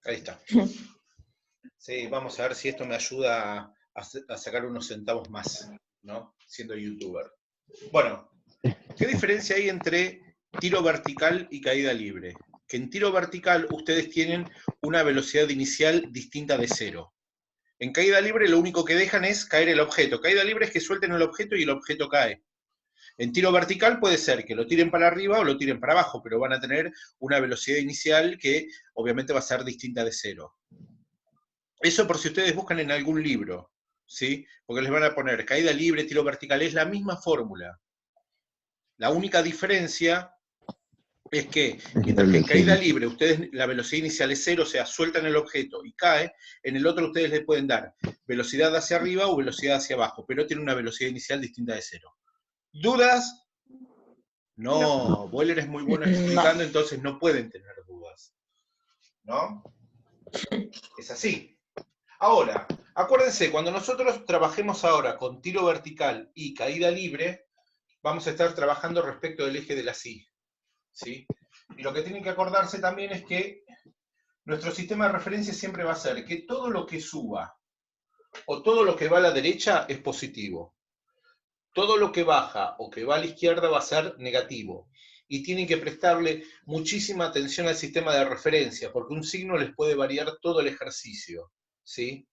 Ahí está. Sí, vamos a ver si esto me ayuda a sacar unos centavos más, ¿no? Siendo youtuber. Bueno, ¿qué diferencia hay entre tiro vertical y caída libre? Que en tiro vertical ustedes tienen una velocidad inicial distinta de cero. En caída libre lo único que dejan es caer el objeto. Caída libre es que suelten el objeto y el objeto cae. En tiro vertical puede ser que lo tiren para arriba o lo tiren para abajo, pero van a tener una velocidad inicial que obviamente va a ser distinta de cero. Eso por si ustedes buscan en algún libro, ¿sí? Porque les van a poner caída libre, tiro vertical, es la misma fórmula. La única diferencia es que, mientras que en caída libre ustedes la velocidad inicial es cero, o sea, sueltan el objeto y cae, en el otro ustedes le pueden dar velocidad hacia arriba o velocidad hacia abajo, pero tiene una velocidad inicial distinta de cero. ¿Dudas? No, Boiler es muy bueno explicando, entonces no pueden tener dudas. ¿No? Es así. Ahora, acuérdense, cuando nosotros trabajemos ahora con tiro vertical y caída libre, vamos a estar trabajando respecto del eje de la Y. ¿Sí? Y lo que tienen que acordarse también es que nuestro sistema de referencia siempre va a ser que todo lo que suba o todo lo que va a la derecha es positivo. Todo lo que baja o que va a la izquierda va a ser negativo. Y tienen que prestarle muchísima atención al sistema de referencia, porque un signo les puede variar todo el ejercicio. ¿Sí?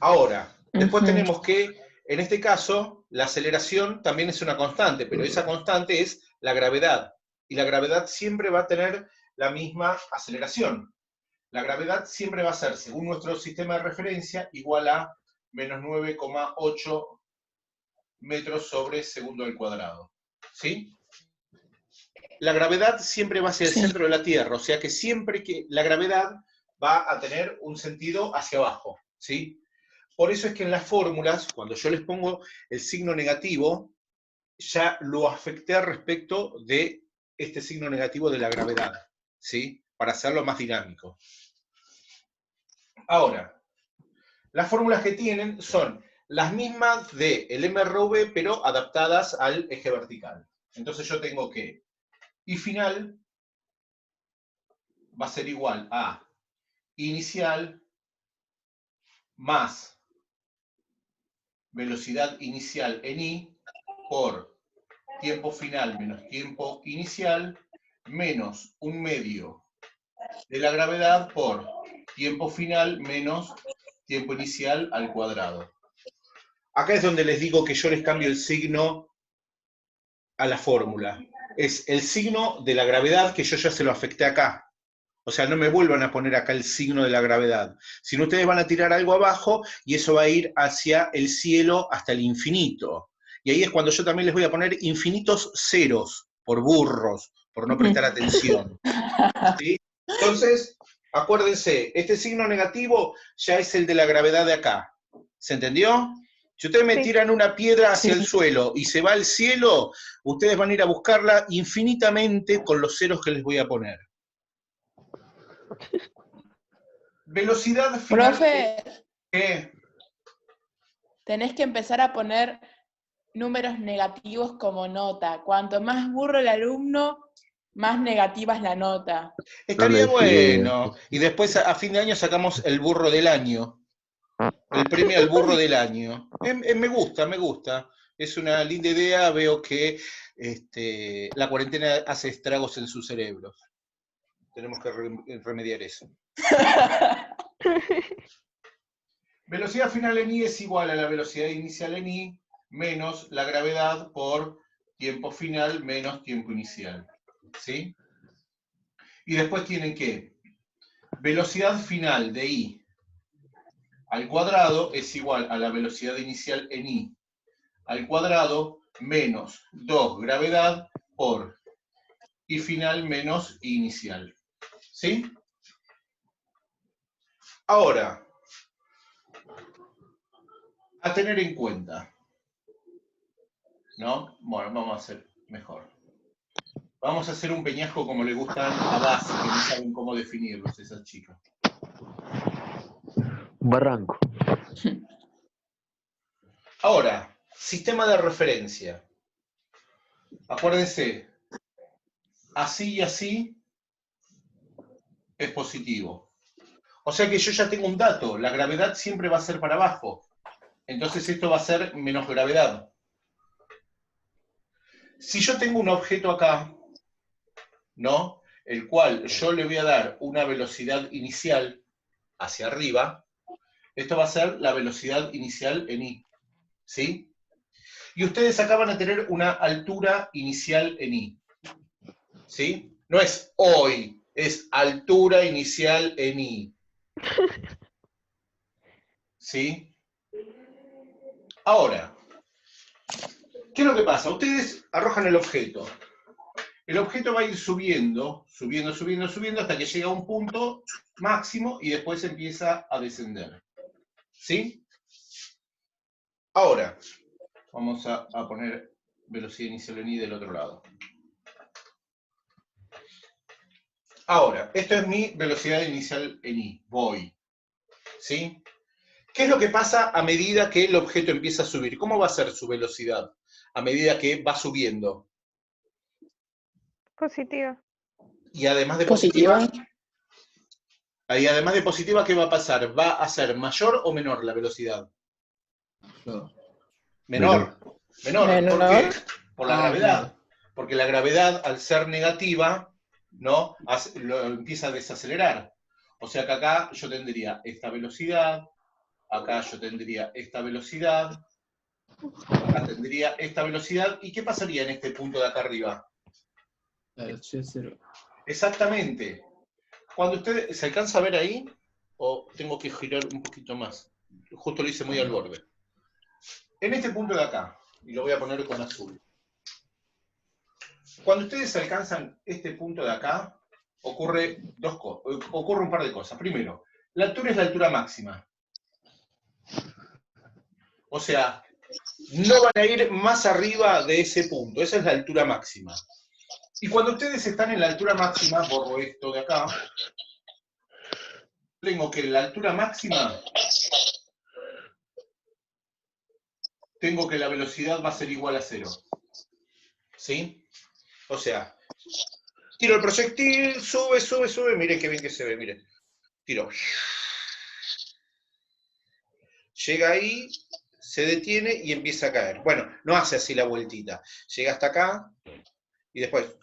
Ahora, después tenemos que, en este caso, la aceleración también es una constante, pero esa constante es la gravedad. Y la gravedad siempre va a tener la misma aceleración. La gravedad siempre va a ser, según nuestro sistema de referencia, igual a menos 9,8 metros sobre segundo al cuadrado. ¿Sí? La gravedad siempre va hacia el centro de la Tierra, o sea que siempre que la gravedad va a tener un sentido hacia abajo. ¿Sí? Por eso es que en las fórmulas, cuando yo les pongo el signo negativo, ya lo afecté respecto de este signo negativo de la gravedad, ¿sí? Para hacerlo más dinámico. Ahora, las fórmulas que tienen son las mismas del MRV, pero adaptadas al eje vertical. Entonces yo tengo que I final va a ser igual a inicial más velocidad inicial en I por tiempo final menos tiempo inicial menos un medio de la gravedad por tiempo final menos tiempo inicial al cuadrado. Acá es donde les digo que yo les cambio el signo a la fórmula. Es el signo de la gravedad que yo ya se lo afecté acá. O sea, no me vuelvan a poner acá el signo de la gravedad. Si no, ustedes van a tirar algo abajo y eso va a ir hacia el cielo hasta el infinito. Y ahí es cuando yo también les voy a poner infinitos ceros, por burros, por no prestar atención. ¿Sí? Entonces, acuérdense, este signo negativo ya es el de la gravedad de acá. ¿Se entendió? Si ustedes me tiran una piedra hacia el suelo y se va al cielo, ustedes van a ir a buscarla infinitamente con los ceros que les voy a poner. Velocidad final. Profe, ¿Qué? tenés que empezar a poner números negativos como nota. Cuanto más burro el alumno, más negativa es la nota. Estaría bueno. Y después a fin de año sacamos el burro del año. El premio al burro del año. Me gusta, me gusta. Es una linda idea. Veo que la cuarentena hace estragos en sus cerebros. Tenemos que remediar eso. Velocidad final en I es igual a la velocidad inicial en I menos la gravedad por tiempo final menos tiempo inicial. ¿Sí? Y después tienen que velocidad final de I al cuadrado es igual a la velocidad inicial en I al cuadrado menos 2 gravedad por I final menos I inicial. ¿Sí? Ahora, a tener en cuenta, ¿no? Bueno, vamos a hacer mejor. Vamos a hacer un peñasco como le gustan a Basi, que no saben cómo definirlos esas chicas. Barranco. Ahora, sistema de referencia. Acuérdense, así y así es positivo. O sea que yo ya tengo un dato, la gravedad siempre va a ser para abajo. Entonces esto va a ser menos gravedad. Si yo tengo un objeto acá, ¿no? El cual yo le voy a dar una velocidad inicial hacia arriba, esto va a ser la velocidad inicial en I, ¿sí? Y ustedes acá van a tener una altura inicial en I, ¿sí? No es hoy, es altura inicial en I. ¿Sí? Ahora, ¿qué es lo que pasa? Ustedes arrojan el objeto. El objeto va a ir subiendo, subiendo, subiendo, subiendo, hasta que llega a un punto máximo y después empieza a descender. ¿Sí? Ahora, vamos a poner velocidad inicial en I del otro lado. Ahora, esto es mi velocidad inicial en I. Voy. ¿Sí? ¿Qué es lo que pasa a medida que el objeto empieza a subir? ¿Cómo va a ser su velocidad a medida que va subiendo? Positiva. Y además de Positiva. positiva, y además de positiva, ¿qué va a pasar? ¿Va a ser mayor o menor la velocidad? Menor. Menor. ¿Por qué? Por la gravedad. Porque la gravedad, al ser negativa, ¿no? Lo empieza a desacelerar. O sea que acá yo tendría esta velocidad, acá yo tendría esta velocidad, acá tendría esta velocidad. ¿Y qué pasaría en este punto de acá arriba? La velocidad cero. Exactamente. Cuando usted se alcanza a ver ahí, o tengo que girar un poquito más. Justo lo hice muy al borde. En este punto de acá, y lo voy a poner con azul. Cuando ustedes alcanzan este punto de acá, ocurre un par de cosas. Primero, la altura es la altura máxima. O sea, no van a ir más arriba de ese punto. Esa es la altura máxima. Y cuando ustedes están en la altura máxima, borro esto de acá, tengo que la altura máxima, tengo que la velocidad va a ser igual a 0. ¿Sí? O sea, tiro el proyectil, sube, sube, sube, mire qué bien que se ve, mire. Tiro. Llega ahí, se detiene y empieza a caer. Bueno, no hace así la vueltita. Llega hasta acá y después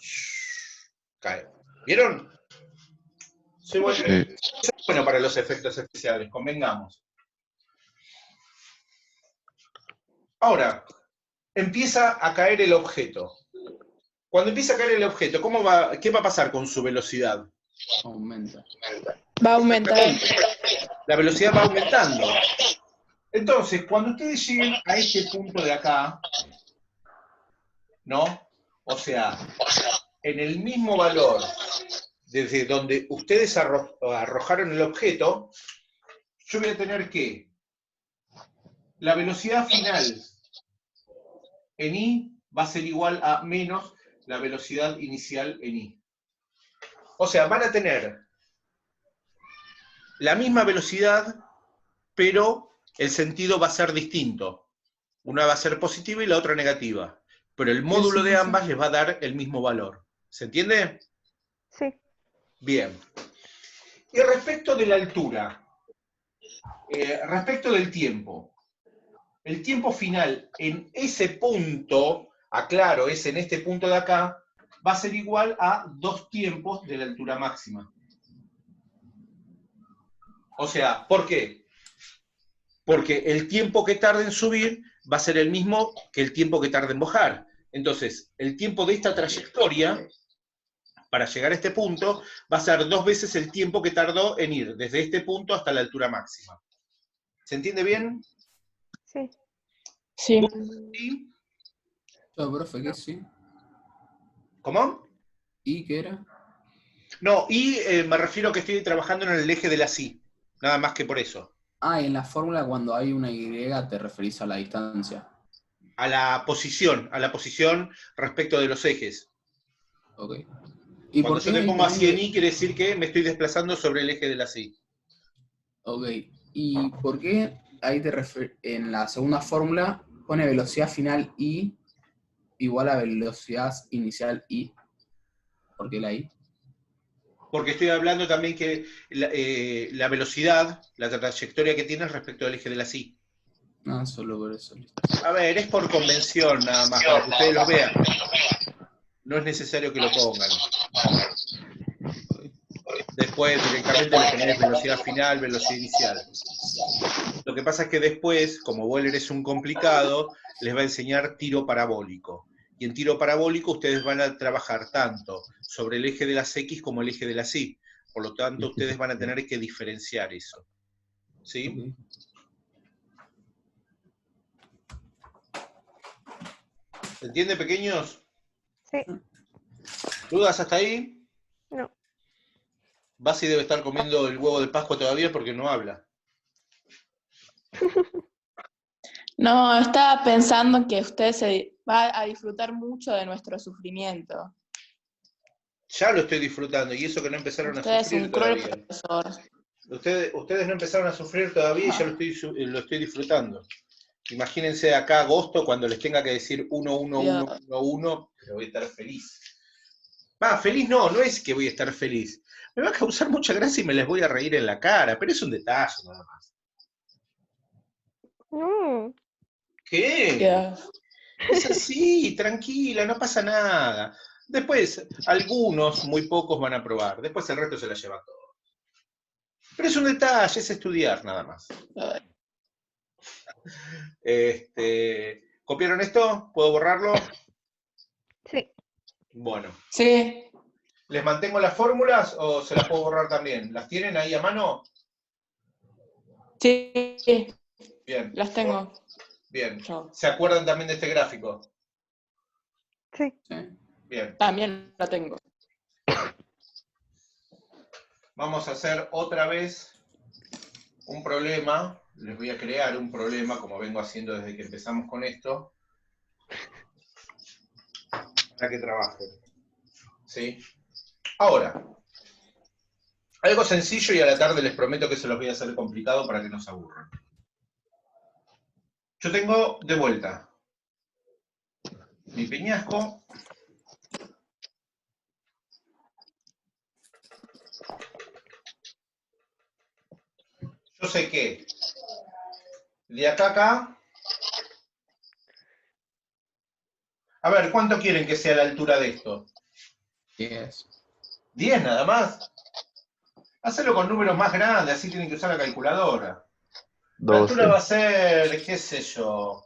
cae. ¿Vieron? Soy bueno para los efectos especiales, convengamos. Ahora, empieza a caer el objeto. Cuando empieza a caer el objeto, ¿qué va a pasar con su velocidad? Aumenta. Va a aumentar. La velocidad va aumentando. Entonces, cuando ustedes lleguen a este punto de acá, ¿no? O sea, en el mismo valor desde donde ustedes arrojaron el objeto, yo voy a tener que la velocidad final en I va a ser igual a menos la velocidad inicial en I. O sea, van a tener la misma velocidad, pero el sentido va a ser distinto. Una va a ser positiva y la otra negativa. Pero el módulo de ambas les va a dar el mismo valor. ¿Se entiende? Sí. Bien. Y respecto de la altura, respecto del tiempo, el tiempo final en ese punto, aclaro, es en este punto de acá, va a ser igual a 2 tiempos de la altura máxima. O sea, ¿por qué? Porque el tiempo que tarda en subir va a ser el mismo que el tiempo que tarda en bajar. Entonces, el tiempo de esta trayectoria, para llegar a este punto, va a ser 2 veces el tiempo que tardó en ir desde este punto hasta la altura máxima. ¿Se entiende bien? Sí. Sí. ¿Y? No, profe, ¿qué sí? ¿Cómo? ¿Y qué era? No, y me refiero a que estoy trabajando en el eje de la sí. Nada más que por eso. Ah, y en la fórmula cuando hay una Y te referís a la distancia. A la posición respecto de los ejes. Ok. ¿Y Cuando por yo qué te ahí pongo así en tenés Y, quiere decir que me estoy desplazando sobre el eje de la sí. Ok. ¿Y por qué ahí en la segunda fórmula pone velocidad final I igual a velocidad inicial I? ¿Por qué la I? Porque estoy hablando también que la velocidad, la trayectoria que tiene respecto al eje de la Y. No, solo por eso. Listo. A ver, es por convención nada más, para que ustedes lo vean. No es necesario que lo pongan. Después directamente le ponés velocidad final, velocidad inicial. Lo que pasa es que después, como Euler es un complicado, les va a enseñar tiro parabólico. Y en tiro parabólico ustedes van a trabajar tanto sobre el eje de las X como el eje de las Y. Por lo tanto, ustedes van a tener que diferenciar eso. ¿Sí? ¿Se entiende, pequeños? Sí. ¿Dudas hasta ahí? No. Basi debe estar comiendo el huevo de Pascua todavía porque no habla. No, estaba pensando que usted se va a disfrutar mucho de nuestro sufrimiento. Ya lo estoy disfrutando, y eso que no empezaron Usted a es un sufrir cruel todavía. profesor. Ustedes no empezaron a sufrir todavía y ya lo estoy disfrutando. Imagínense acá agosto cuando les tenga que decir 1, 1, 1, 1, 1, pero voy a estar feliz. Va, feliz no es que voy a estar feliz. Me va a causar mucha gracia y me les voy a reír en la cara, pero es un detalle nada más. No. ¿Qué? Dios. Es así, tranquila, no pasa nada. Después, algunos, muy pocos van a probar. Después el resto se la lleva todo. Pero es un detalle, es estudiar nada más. ¿Copiaron esto? ¿Puedo borrarlo? Sí. Bueno. Sí, ¿Les mantengo las fórmulas o se las puedo borrar también? ¿Las tienen ahí a mano? sí, Bien. las tengo. Bien. Yo. ¿Se acuerdan también de este gráfico? Sí. Bien. También la tengo. Vamos a hacer otra vez un problema. Les voy a crear un problema, como vengo haciendo desde que empezamos con esto, para que trabajen. ¿Sí? Ahora, algo sencillo y a la tarde les prometo que se los voy a hacer complicado para que no se aburran. Yo tengo de vuelta mi peñasco. Yo sé que de acá a acá... A ver, ¿cuánto quieren que sea la altura de esto? 10. 10 nada más. Hacelo con números más grandes, así tienen que usar la calculadora. La altura 12. va a ser, qué sé yo,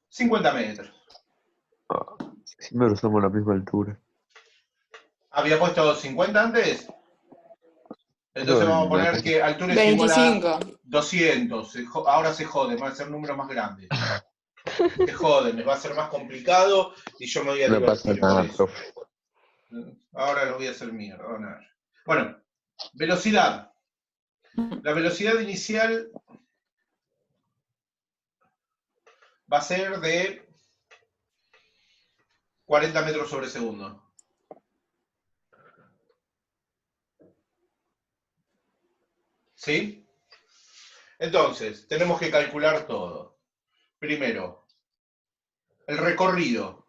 50 metros. Siempre usamos la misma altura. ¿Había puesto 50 antes? Entonces vamos a poner que altura es igual a 25. 200. Ahora se joden, van a ser números más grandes. Se joden, les va a ser más complicado y yo me voy a No pasa divertir por nada, eso. profe. Ahora lo voy a hacer mierda. Bueno, velocidad. La velocidad inicial va a ser de 40 metros sobre segundo. ¿Sí? Entonces, tenemos que calcular todo. Primero, el recorrido.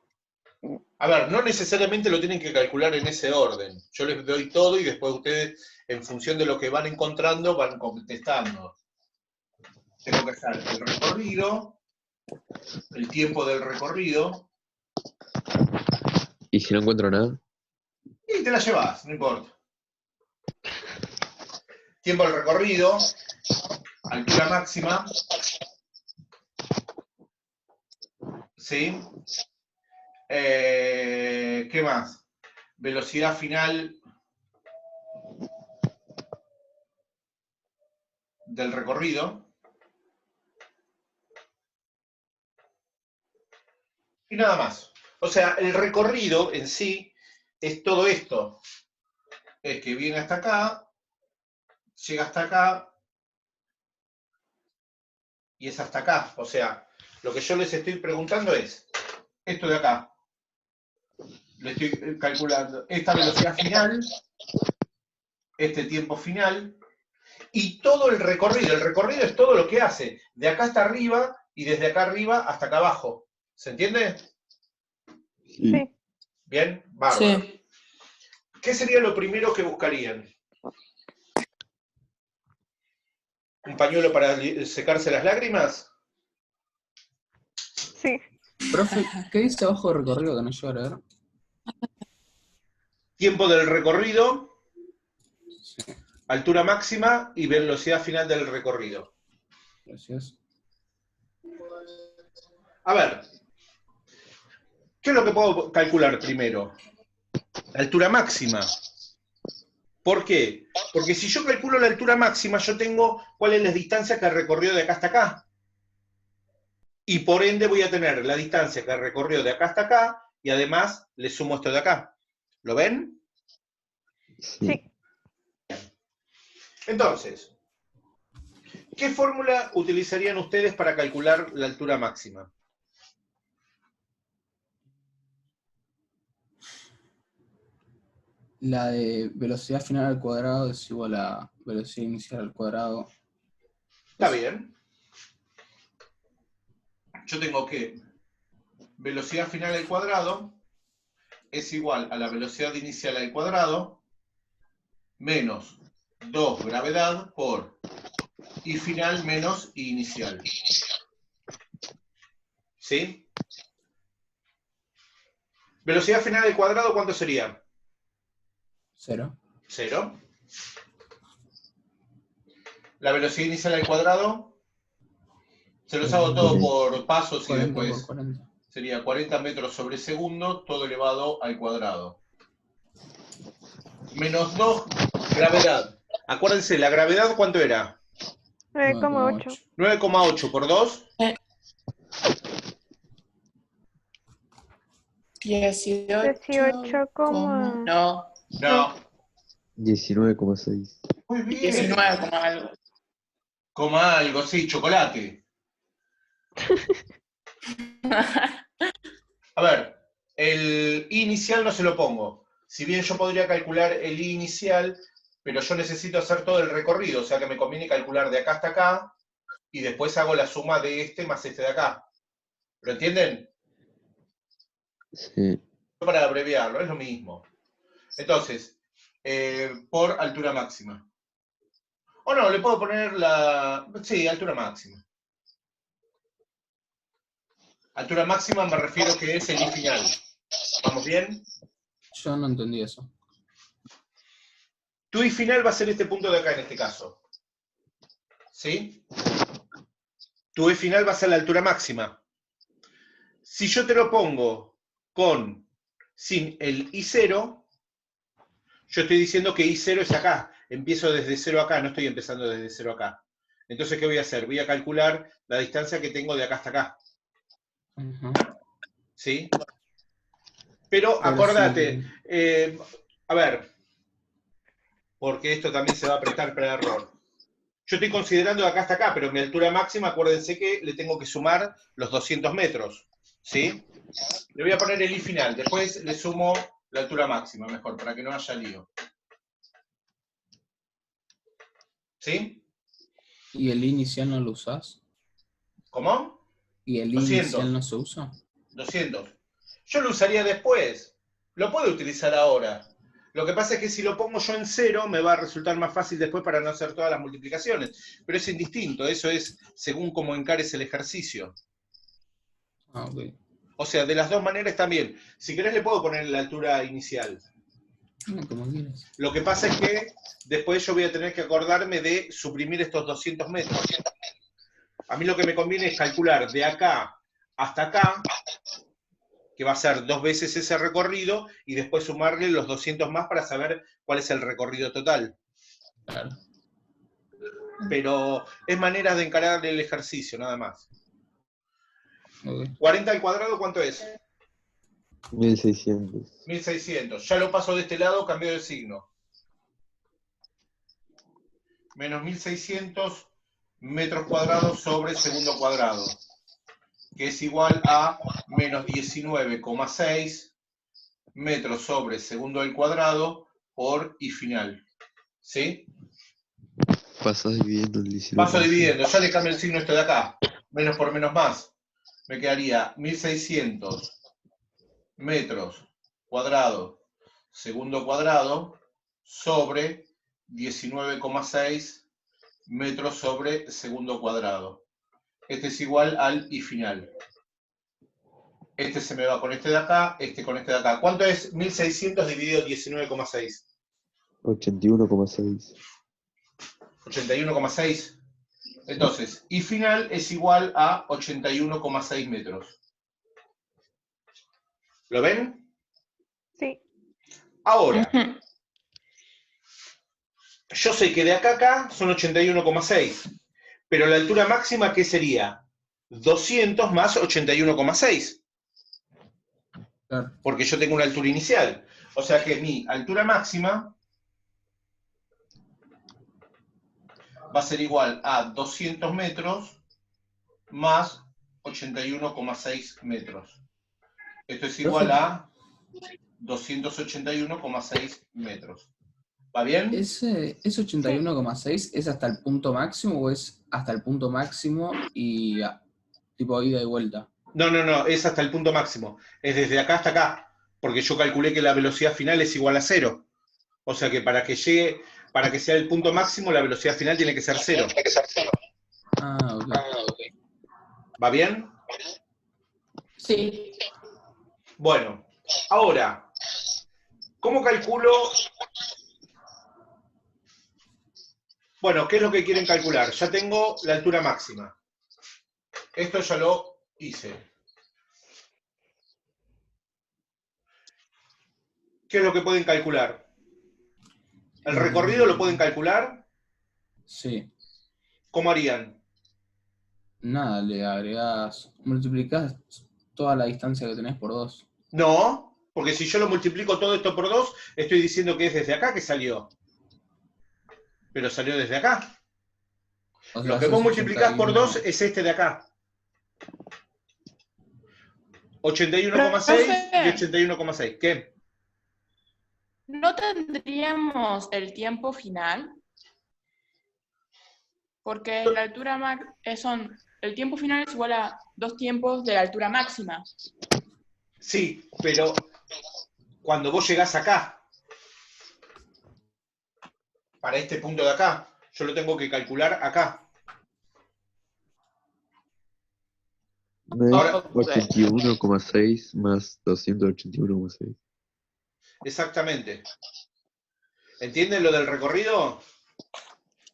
A ver, no necesariamente lo tienen que calcular en ese orden. Yo les doy todo y después ustedes, en función de lo que van encontrando, van contestando. Tengo que hacer el recorrido, el tiempo del recorrido, ¿Y si no encuentro nada? y te la llevas, no importa. Tiempo del recorrido, altura máxima, ¿sí? ¿Qué más? Velocidad final del recorrido. Y nada más. O sea, el recorrido en sí es todo esto. Es que viene hasta acá, llega hasta acá, y es hasta acá. O sea, lo que yo les estoy preguntando es esto de acá. Le estoy calculando esta velocidad final, este tiempo final, y todo el recorrido. El recorrido es todo lo que hace, de acá hasta arriba y desde acá arriba hasta acá abajo. ¿Se entiende? Sí. Bien, bárbaro. Sí. ¿Qué sería lo primero que buscarían? ¿Un pañuelo para secarse las lágrimas? Sí. Profe, ¿qué dice abajo de recorrido que no llego a leer? Tiempo del recorrido, Sí, altura máxima y velocidad final del recorrido. gracias. A ver, ¿qué es lo que puedo calcular primero? La altura máxima. ¿Por qué? Porque si yo calculo la altura máxima, yo tengo cuál es la distancia que recorrió de acá hasta acá. Y por ende voy a tener la distancia que recorrió de acá hasta acá y además le sumo esto de acá. ¿Lo ven? Sí. Entonces, ¿qué fórmula utilizarían ustedes para calcular la altura máxima? La de velocidad final al cuadrado es igual a velocidad inicial al cuadrado. Está bien. Yo tengo que velocidad final al cuadrado es igual a la velocidad inicial al cuadrado menos 2 gravedad por I final menos I inicial. ¿Sí? Velocidad final al cuadrado, ¿cuánto sería? 0. 0. La velocidad inicial al cuadrado, se los hago todo por pasos y 40 después por 40. sería 40 metros sobre segundo, todo elevado al cuadrado. Menos 2, gravedad. Acuérdense, ¿la gravedad cuánto era? 9,8. 9,8 por 2. 18. 18, No, No. 19,6. Muy bien. 19, como algo. Coma algo, sí, chocolate. A ver, el I inicial no se lo pongo. Si bien yo podría calcular el I inicial, pero yo necesito hacer todo el recorrido, o sea que me conviene calcular de acá hasta acá, y después hago la suma de este más este de acá. ¿Lo entienden? Sí. Para abreviarlo, es lo mismo. Entonces, por altura máxima. O no, le puedo poner la... Sí, altura máxima. Altura máxima me refiero que es el I final. ¿Vamos bien? Yo no entendí eso. Tu I final va a ser este punto de acá en este caso. ¿Sí? Tu I final va a ser la altura máxima. Si yo te lo pongo sin el I0, yo estoy diciendo que I0 es acá. Empiezo desde 0 acá, no estoy empezando desde 0 acá. Entonces, ¿qué voy a hacer? Voy a calcular la distancia que tengo de acá hasta acá. Ajá. ¿Sí? Pero Pero acordate, sí. a ver, porque esto también se va a prestar para error. Yo estoy considerando de acá hasta acá, pero mi altura máxima, acuérdense que le tengo que sumar los 200 metros. ¿Sí? Le voy a poner el I final, después le sumo la altura máxima, mejor, para que no haya lío. ¿Sí? ¿Y el inicial no lo usás? ¿Cómo? ¿Y el 200. inicial no se usa? 200. Yo lo usaría después. Lo puedo utilizar ahora. Lo que pasa es que si lo pongo yo en 0, me va a resultar más fácil después para no hacer todas las multiplicaciones. Pero es indistinto, eso es según cómo encares el ejercicio. Ah, ok. O sea, de las dos maneras también. Si querés le puedo poner la altura inicial. No, como quieras. Lo que pasa es que después yo voy a tener que acordarme de suprimir estos 200 metros. A mí lo que me conviene es calcular de acá hasta acá, que va a ser 2 veces ese recorrido, y después sumarle los 200 más para saber cuál es el recorrido total. Claro. Pero es manera de encarar el ejercicio, nada más. Ok. 40 al cuadrado, ¿cuánto es? 1600. 1600. Ya lo paso de este lado, cambio de signo. Menos 1600 metros cuadrados sobre segundo cuadrado, que es igual a menos 19,6 metros sobre segundo al cuadrado por I final. ¿Sí? Pasas dividiendo el 19. Paso dividiendo, ya le cambio el signo este de acá. Menos por menos más. Me quedaría 1600 metros cuadrados segundo cuadrado sobre 19,6 metros sobre segundo cuadrado. Este es igual al I final. Este se me va con este de acá, este con este de acá. ¿Cuánto es 1600 dividido 19,6? 81,6. 81,6. Entonces, I final es igual a 81,6 metros. ¿Lo ven? Sí. Ahora, Ujú. yo sé que de acá a acá son 81,6. Pero la altura máxima, ¿qué sería? 200 más 81,6. Claro. Porque yo tengo una altura inicial. O sea que mi altura máxima va a ser igual a 200 metros más 81,6 metros. Esto es igual a 281,6 metros. ¿Va bien? ¿Ese 81,6 es hasta el punto máximo o es hasta el punto máximo y tipo ida y vuelta? No, no, no, es hasta el punto máximo. Es desde acá hasta acá. Porque yo calculé que la velocidad final es igual a 0. O sea que para que llegue, para que sea el punto máximo, la velocidad final tiene que ser 0. Ah, ok. ¿Va bien? Sí. Bueno, ahora, ¿cómo calculo? Bueno, ¿qué es lo que quieren calcular? Ya tengo la altura máxima. Esto ya lo hice. ¿Qué es lo que pueden calcular? ¿El recorrido lo pueden calcular? Sí. ¿Cómo harían? Nada, le agregás, multiplicás toda la distancia que tenés por 2. No, porque si yo lo multiplico todo esto por 2, estoy diciendo que es desde acá que salió. Pero salió desde acá. O sea, Lo que eso vos es multiplicás por 2 81. es este de acá. 81,6 y Profe, 81,6. ¿Qué? ¿no tendríamos el tiempo final? Porque la altura el tiempo final es igual a 2 tiempos de la altura máxima. Sí, pero cuando vos llegás acá, para este punto de acá, yo lo tengo que calcular acá. No es Ahora, 81,6 más 281,6. exactamente. ¿Entienden lo del recorrido?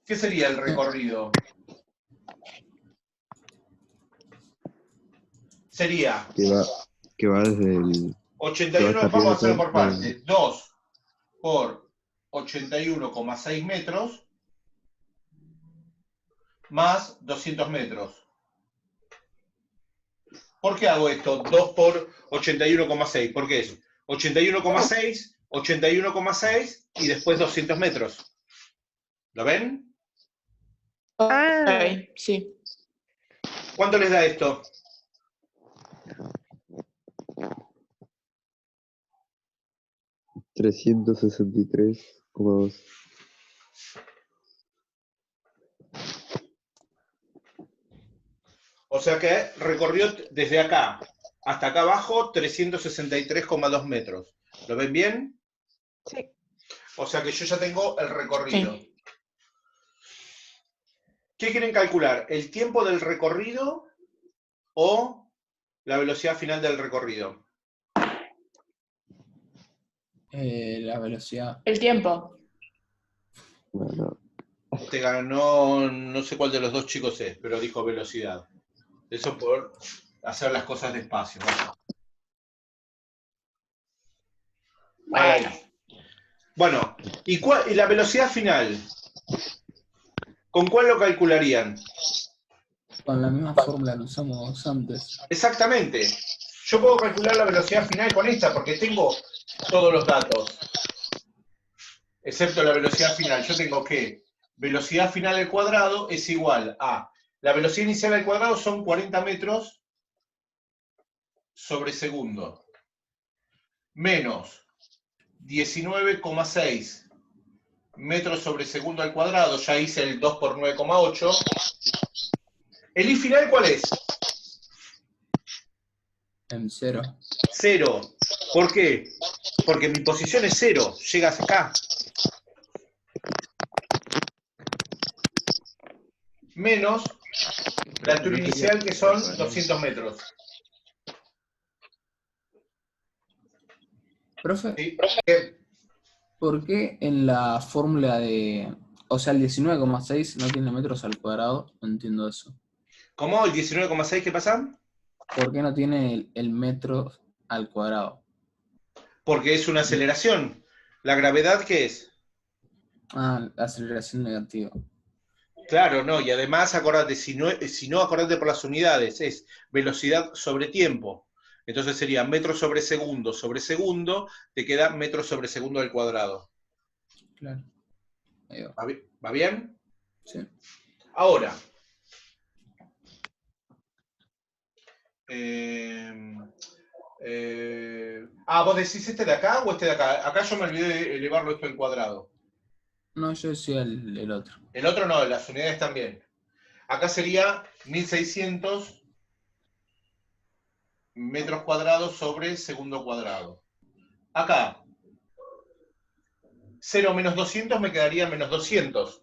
¿Qué sería el recorrido? Sería Que va desde el... 81, hasta vamos a arriba hacerlo por de partes. 2 por 81,6 metros más 200 metros. ¿Por qué hago esto? 2 por 81,6. ¿Por qué es? 81,6, 81,6 y después 200 metros. ¿Lo ven? Ah, Ok, sí. ¿Cuánto les da esto? $363,2. O sea que recorrió desde acá hasta acá abajo 363,2 metros. ¿Lo ven bien? sí. O sea que yo ya tengo el recorrido. Sí. ¿Qué quieren calcular? ¿El tiempo del recorrido o la velocidad final del recorrido? La velocidad. El tiempo. Bueno, Te ganó, no sé cuál de los dos chicos es, pero dijo velocidad. Eso por hacer las cosas despacio, ¿no? Bueno. Bueno, ¿y la velocidad final? ¿Con cuál lo calcularían? Con la misma fórmula que usamos antes. Exactamente. Yo puedo calcular la velocidad final con esta porque tengo todos los datos. Excepto la velocidad final. Yo tengo que velocidad final al cuadrado es igual a... La velocidad inicial al cuadrado son 40 metros sobre segundo. Menos 19,6 metros sobre segundo al cuadrado. Ya hice el 2 por 9,8. ¿El I final cuál es? En 0. 0. ¿Por qué? Porque mi posición es 0, llegas acá. Menos la altura inicial, que son 200 metros. Profe, ¿Sí? ¿por qué en la fórmula de... O sea, el 19,6 no tiene metros al cuadrado? No entiendo eso. ¿Cómo? ¿El 19,6 qué pasa? ¿Por qué no tiene el metro al cuadrado? Porque es una aceleración. ¿La gravedad qué es? Ah, la aceleración negativa. Claro, no, y además acordate, si no acordate por las unidades, es velocidad sobre tiempo. Entonces sería metro sobre segundo, te queda metro sobre segundo al cuadrado. Claro. Ahí va. ¿Va bien? Sí. Ahora, ¿vos decís este de acá o este de acá? Acá yo me olvidé de elevarlo esto al cuadrado. No, yo decía el otro. El otro no, las unidades también. Acá sería 1600 metros cuadrados sobre segundo cuadrado. Acá, 0 menos 200 me quedaría menos 200.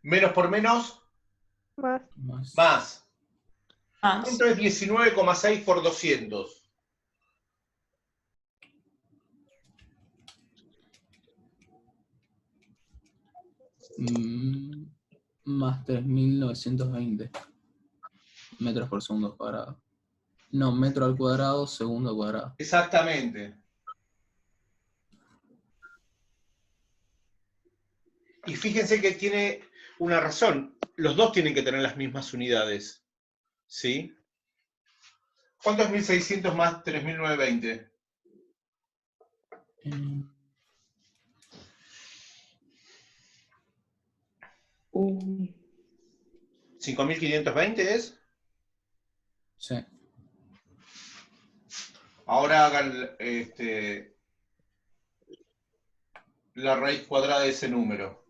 Menos por menos, Más. Más. más. Más. ¿Cuánto es 19,6 por 200? Más 3.920 metros por segundo cuadrado. No, metro al cuadrado, segundo cuadrado. Exactamente. Y fíjense que tiene una razón. Los dos tienen que tener las mismas unidades. ¿Sí? ¿Cuánto es 1600 más 3920? Eh, 5520 es. sí. Ahora hagan la raíz cuadrada de ese número.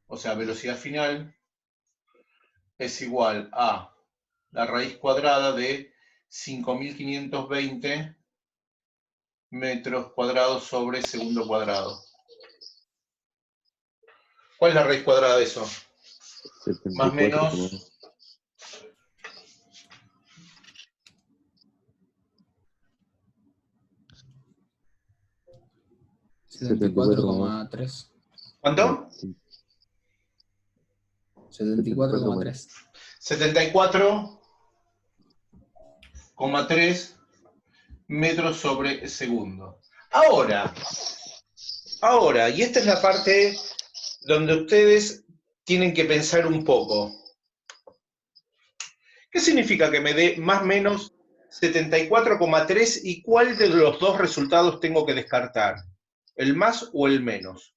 O sea, velocidad final es igual a la raíz cuadrada de 5520 metros cuadrados sobre segundo cuadrado. ¿Cuál es la raíz cuadrada de eso? Más o 74,2. menos 74,3. ¿cuánto? Sí, 74,3. 74,3 metros sobre segundo. Ahora, y esta es la parte donde ustedes tienen que pensar un poco. ¿Qué significa que me dé más o menos 74,3 y cuál de los dos resultados tengo que descartar? ¿El más o el menos?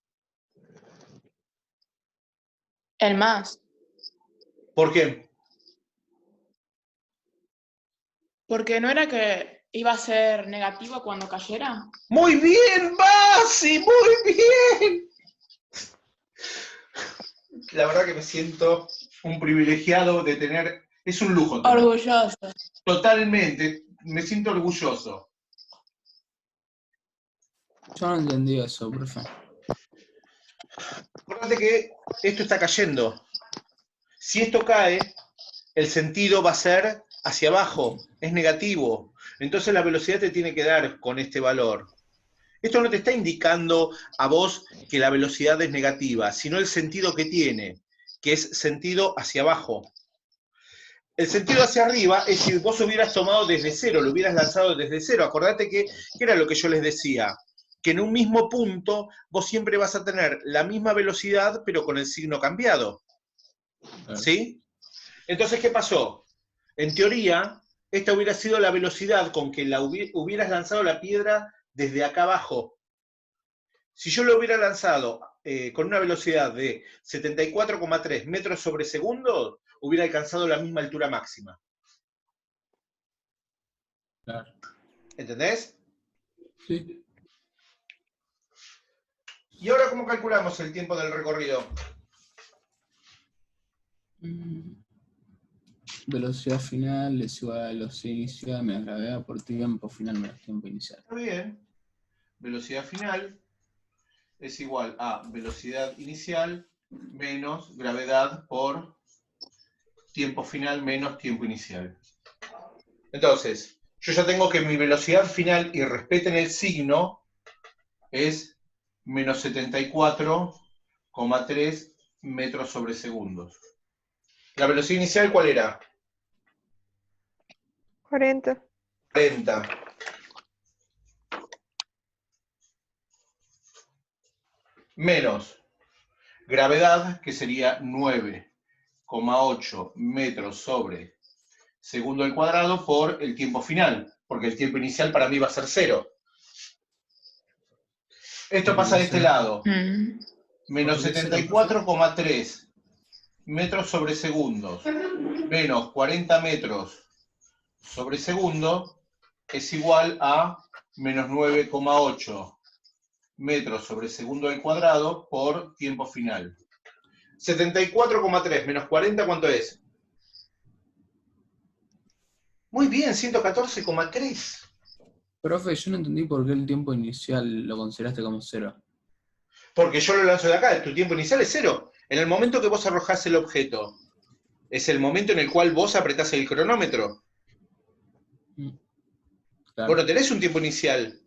El más. ¿Por qué? Porque no era que iba a ser negativo cuando cayera. ¡Muy bien, Basi! ¡Muy bien! La verdad que me siento un privilegiado de tener... Es un lujo tener. Orgulloso. Totalmente. Me siento orgulloso. Yo no entendí eso, profe. Acuérdate que esto está cayendo. Si esto cae, el sentido va a ser hacia abajo, es negativo. Entonces la velocidad te tiene que dar con este valor. Esto no te está indicando a vos que la velocidad es negativa, sino el sentido que tiene, que es sentido hacia abajo. El sentido hacia arriba es si vos hubieras tomado desde cero, lo hubieras lanzado desde cero. Acordate que era lo que yo les decía, que en un mismo punto vos siempre vas a tener la misma velocidad, pero con el signo cambiado. ¿Sí? Entonces, ¿qué pasó? En teoría, esta hubiera sido la velocidad con que hubieras lanzado la piedra desde acá abajo. Si yo lo hubiera lanzado con una velocidad de 74,3 metros sobre segundo, hubiera alcanzado la misma altura máxima. Claro. ¿Entendés? Sí. ¿Y ahora cómo calculamos el tiempo del recorrido? Velocidad final es igual a velocidad inicial menos gravedad por tiempo final menos tiempo inicial. Está bien. velocidad final es igual a velocidad inicial menos gravedad por tiempo final menos tiempo inicial. Entonces, yo ya tengo que mi velocidad final, y respeten el signo, es menos 74,3 metros sobre segundos. ¿La velocidad inicial cuál era? 40. 40. Menos gravedad, que sería 9,8 metros sobre segundo al cuadrado por el tiempo final, porque el tiempo inicial para mí va a ser 0. Esto pasa de este lado. Menos 74,3 metros sobre segundos menos 40 metros sobre segundo es igual a menos 9,8 metros sobre segundo al cuadrado por tiempo final. 74,3 menos 40, ¿cuánto es? Muy bien, 114,3. Profe, yo no entendí por qué el tiempo inicial lo consideraste como 0. Porque yo lo lanzo de acá, tu tiempo inicial es 0. En el momento que vos arrojás el objeto, es el momento en el cual vos apretás el cronómetro. Claro. Vos no tenés un tiempo inicial.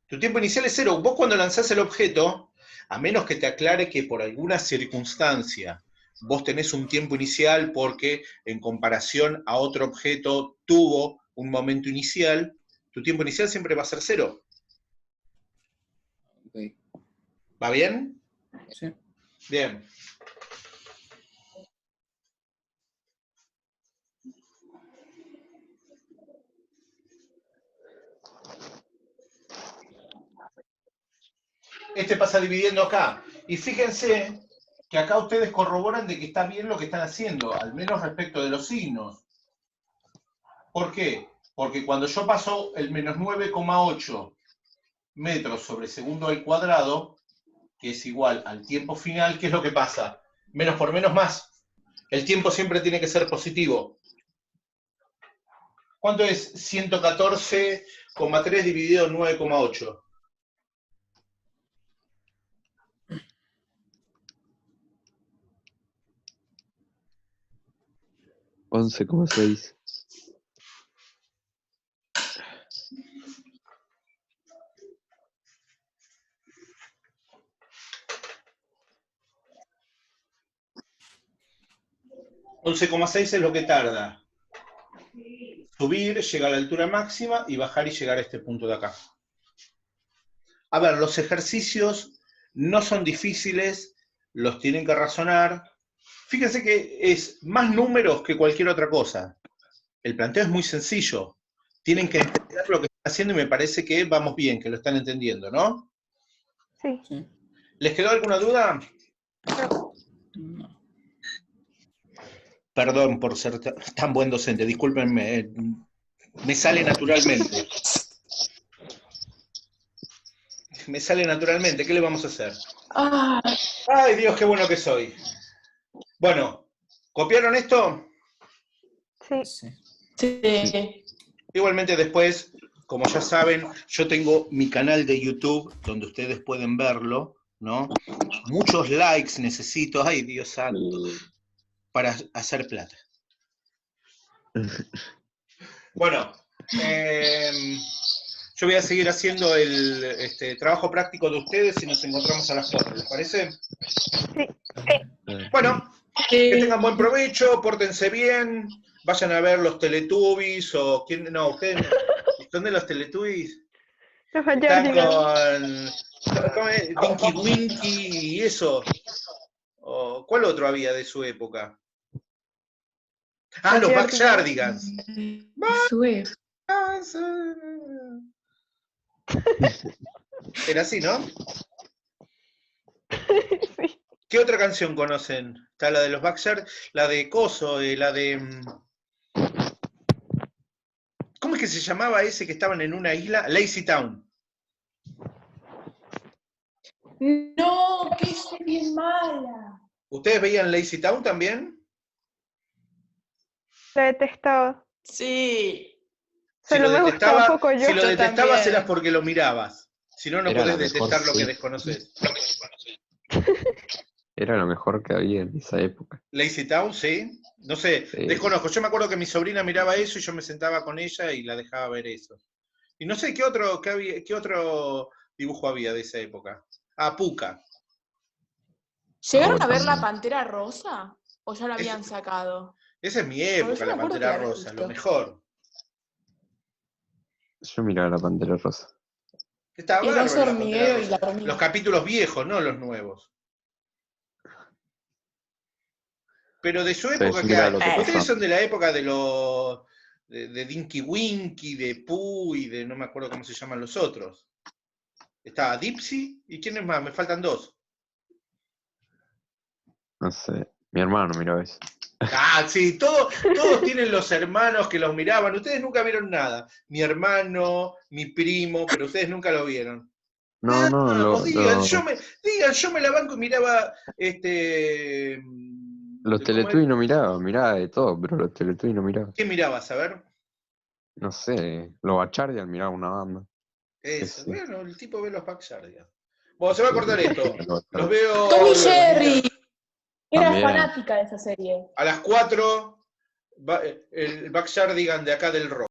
Tu tiempo inicial es 0. Vos cuando lanzás el objeto, a menos que te aclare que por alguna circunstancia vos tenés un tiempo inicial porque en comparación a otro objeto tuvo un momento inicial, tu tiempo inicial siempre va a ser 0. Okay. ¿Va bien? Sí. Bien. Este pasa dividiendo acá. Y fíjense que acá ustedes corroboran de que está bien lo que están haciendo, al menos respecto de los signos. ¿Por qué? Porque cuando yo paso el menos 9,8 metros sobre segundo al cuadrado, que es igual al tiempo final, ¿qué es lo que pasa? Menos por menos más. El tiempo siempre tiene que ser positivo. ¿Cuánto es 114,3 dividido en 9,8? 11,6. $11,6 es lo que tarda subir, llegar a la altura máxima y bajar y llegar a este punto de acá. A ver, los ejercicios no son difíciles, los tienen que razonar. Fíjense que es más números que cualquier otra cosa. El planteo es muy sencillo. Tienen que entender lo que están haciendo y me parece que vamos bien, que lo están entendiendo, ¿no? Sí. Sí. ¿Les quedó alguna duda? No. Perdón por ser tan buen docente, discúlpenme, me sale naturalmente. Me sale naturalmente, ¿qué le vamos a hacer? Ay, Dios, qué bueno que soy. Bueno, ¿copiaron esto? Sí. Sí. Sí. Igualmente después, como ya saben, yo tengo mi canal de YouTube donde ustedes pueden verlo, ¿no? Muchos likes necesito, ay Dios santo, para hacer plata. Bueno, yo voy a seguir haciendo el trabajo práctico de ustedes y nos encontramos a las 4, ¿les parece? Sí. Bueno, que tengan buen provecho, pórtense bien, vayan a ver los Teletubbies o quién, no, ustedes, ¿dónde los Teletubbies? Los Están George. ¿cómo es? Dinky Winky y eso. O, ¿cuál otro había de su época? Ah, los Backyardigans. Swift. Era así, ¿no? Sí. ¿Qué otra canción conocen? Está la de los Backyard, la de Coso, la de... ¿Cómo es que se llamaba ese que estaban en una isla? Lazy Town. No, que es bien mala. ¿Ustedes veían Lazy Town también? Lo detestaba. Sí. Si Solo lo me gustaba un detestabas, poco yo. si lo Yo detestabas también. eras porque lo mirabas. Si no, no Era podés la mejor detectar lo que serie. desconoces. Era lo mejor que había en esa época. Lazy Town, sí. No sé, Sí. desconozco. Yo me acuerdo que mi sobrina miraba eso y yo me sentaba con ella y la dejaba ver eso. Y no sé qué otro dibujo había de esa época. Ah, Pucca. ¿Llegaron a ver también. La Pantera Rosa? ¿O ya la habían Ese- sacado? Esa es mi Porque época, yo me la acuerdo que Pantera la había Rosa, lo visto. mejor. Yo miraba la Pantera Rosa. Estaba El oso bárbaro la Pantera hormiguero y Rosa. la hormiga. Los capítulos viejos, no los nuevos. Pero de su Sí, época, yo ¿qué miraba hay? lo que Ustedes pasaba. son de la época de los de Dinky Winky, de Pooh y de no me acuerdo cómo se llaman los otros. Estaba Dipsy y ¿quiénes más? Me faltan dos. No sé. Mi hermano miraba eso. Ah, sí, todos tienen los hermanos que los miraban. Ustedes nunca vieron nada. Mi hermano, mi primo, pero ustedes nunca lo vieron. No, Vamos, digan, yo me la banco y miraba los ¿cómo es? Teletubbies no miraba de todo, pero los Teletubbies no miraba. ¿Qué mirabas? A ver. No sé, los Bachardian miraba una banda. Eso, Sí. bueno, el tipo ve los Backyardigans. Bueno, se va a Sí, cortar esto. los Los Bachardian. veo Tom y luego, Jerry. niñas. Era También. fanática de esa serie. A las 4, el Backyardigan de acá del rock.